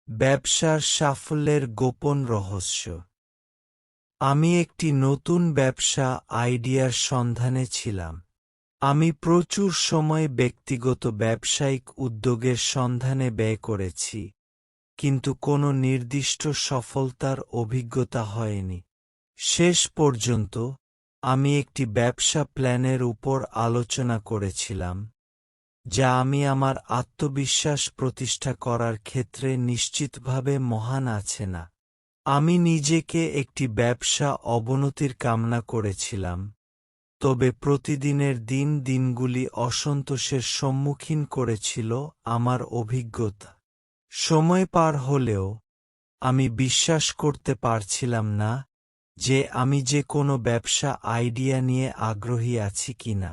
ব্যবসার সাফল্যের গোপন রহস্য। আমি একটি নতুন ব্যবসা আইডিয়ার সন্ধানে ছিলাম। আমি প্রচুর সময় ব্যক্তিগত ব্যবসায়িক উদ্যোগের সন্ধানে ব্যয় করেছি, কিন্তু কোনো নির্দিষ্ট সফলতার অভিজ্ঞতা হয়নি। শেষ পর্যন্ত আমি একটি ব্যবসা প্ল্যানের উপর আলোচনা করেছিলাম, যা আমি আমার আত্মবিশ্বাস প্রতিষ্ঠা করার ক্ষেত্রে নিশ্চিতভাবে মহান আছে না। আমি নিজেকে একটি ব্যবসা অবনতির কামনা করেছিলাম, তবে প্রতিদিনের দিনগুলি অসন্তোষের সম্মুখীন করেছিল আমার অভিজ্ঞতা। সময় পার হলেও আমি বিশ্বাস করতে পারছিলাম না যে আমি যে কোনো ব্যবসা আইডিয়া নিয়ে আগ্রহী আছি কিনা।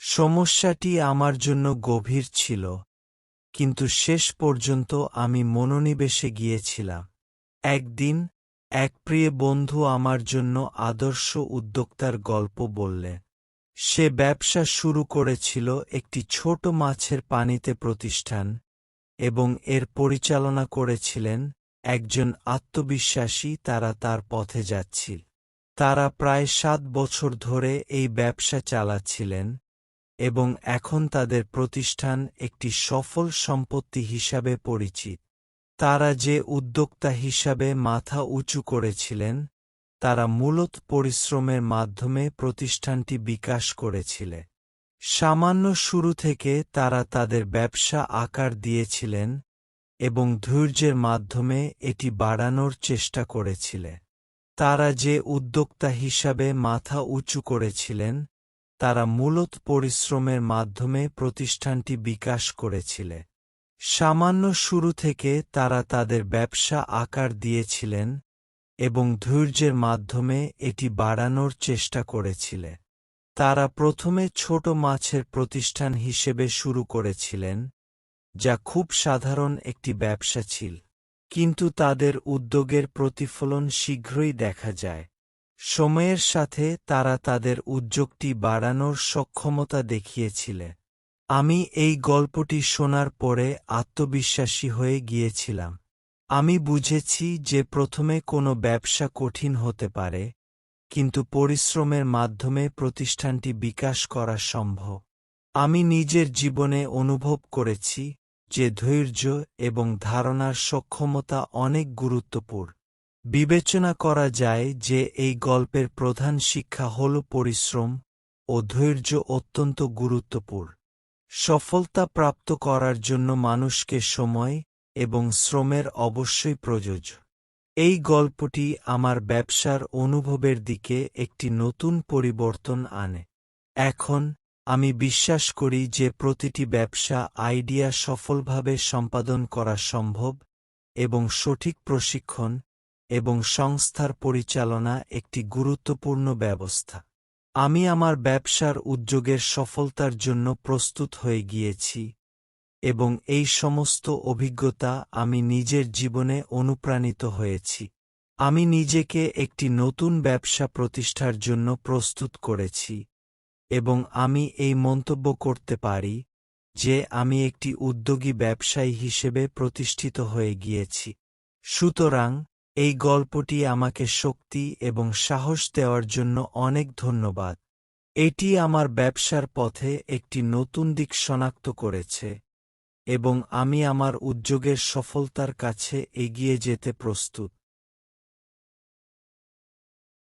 সমস্যাটি আমার জন্য গভীর ছিল, কিন্তু শেষ পর্যন্ত আমি মনোনিবেশে গিয়েছিলাম। একদিন এক প্রিয় বন্ধু আমার জন্য আদর্শ উদ্যোক্তার গল্প বললেন। সে ব্যবসা শুরু করেছিল একটি ছোট মাছের পানিতে প্রতিষ্ঠান, এবং এর পরিচালনা করেছিলেন একজন আত্মবিশ্বাসী তার পথে যাচ্ছিল। তারা প্রায় 7 বছর ধরে এই ব্যবসা চালাচ্ছিলেন, এবং এখন তাদের প্রতিষ্ঠান একটি সফল সম্পত্তি হিসাবে পরিচিত। তারা যে উদ্যোক্তা হিসাবে মাথা উঁচু করেছিলেন, তারা মূলত পরিশ্রমের মাধ্যমে প্রতিষ্ঠানটি বিকাশ করেছিলেন। সামান্য শুরু থেকে তারা তাদের ব্যবসা আকার দিয়েছিলেন এবং ধৈর্যের মাধ্যমে এটি বাড়ানোর চেষ্টা করেছিলেন। তারা যে উদ্যোক্তা হিসাবে মাথা উঁচু করেছিলেন, তারা মূলত পরিশ্রমের মাধ্যমে প্রতিষ্ঠানটি বিকাশ করেছিলেন। সামান্য শুরু থেকে তারা তাদের ব্যবসা আকার দিয়েছিলেন এবং ধৈর্যের মাধ্যমে এটি বাড়ানোর চেষ্টা করেছিলেন। তারা প্রথমে ছোট মাছের প্রতিষ্ঠান হিসেবে শুরু করেছিলেন, যা খুব সাধারণ একটি ব্যবসা ছিল, কিন্তু তাদের উদ্যোগের প্রতিফলন শীঘ্রই দেখা যায়। সময়ের সাথে তারা তাদের উদ্যোগটি বাড়ানোর সক্ষমতা দেখিয়েছিলেন। আমি এই গল্পটি শোনার পরে আত্মবিশ্বাসী হয়ে গিয়েছিলাম। আমি বুঝেছি যে প্রথমে কোনো ব্যবসা কঠিন হতে পারে, কিন্তু পরিশ্রমের মাধ্যমে প্রতিষ্ঠানটি বিকাশ করা সম্ভব। আমি নিজের জীবনে অনুভব করেছি যে ধৈর্য এবং ধারণার সক্ষমতা অনেক গুরুত্বপূর্ণ। বিবেচনা করা যায় যে এই গল্পের প্রধান শিক্ষা হল পরিশ্রম ও ধৈর্য অত্যন্ত গুরুত্বপূর্ণ। সফলতা প্রাপ্ত করার জন্য মানুষকে সময় এবং শ্রমের অবশ্যই প্রয়োজন। এই গল্পটি আমার ব্যবসার অনুভবের দিকে একটি নতুন পরিবর্তন আনে। এখন আমি বিশ্বাস করি যে প্রতিটি ব্যবসা আইডিয়া সফলভাবে সম্পাদন করা সম্ভব, এবং সঠিক প্রশিক্ষণ এবং সংস্থার পরিচালনা একটি গুরুত্বপূর্ণ ব্যবস্থা। আমি আমার ব্যবসার উদ্যোগের সফলতার জন্য প্রস্তুত হয়ে গিয়েছি, এবং এই সমস্ত অভিজ্ঞতা আমি নিজের জীবনে অনুপ্রাণিত হয়েছি। আমি নিজেকে একটি নতুন ব্যবসা প্রতিষ্ঠার জন্য প্রস্তুত করেছি, এবং আমি এই মন্তব্য করতে পারি যে আমি একটি উদ্যোগী ব্যবসায়ী হিসেবে প্রতিষ্ঠিত হয়ে গিয়েছি। সুতরাং এই গল্পটি আমাকে শক্তি এবং সাহস দেওয়ার জন্য অনেক ধন্যবাদ। এটি আমার ব্যবসার পথে একটি নতুন দিক শনাক্ত করেছে, এবং আমি আমার উদ্যোগের সফলতার কাছে এগিয়ে যেতে প্রস্তুত।